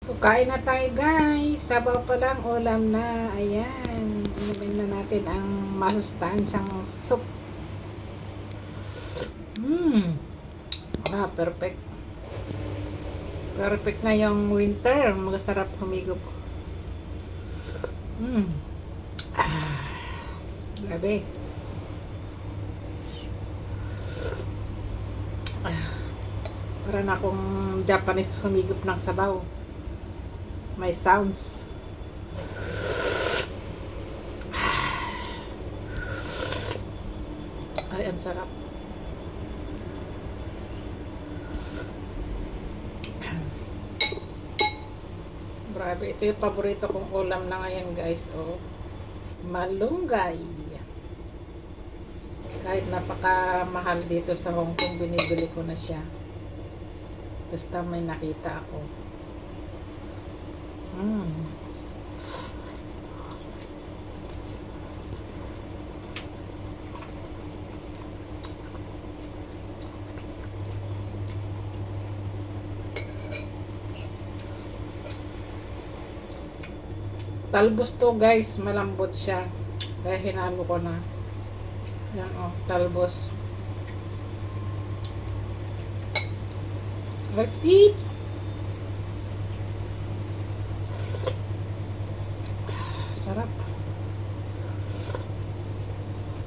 So, kain na tayo guys. Sabaw pa lang, ulam na. Ayan. Inumin na natin ang masustansyang soup. Perfect. Perfect na yung winter. Masarap humigop. Grabe. Para na akong Japanese humigop ng sabaw. May sounds. Ay, ang sarap. Grabe, ito yung paborito kong ulam na ngayon guys. Oh, malunggay. Kahit napakamahal dito sa Hong Kong, binibili ko na siya. Basta may nakita ako. Talbos to guys, malambot siya. Kaya hinalo ko na. Yan o, talbos. Let's eat!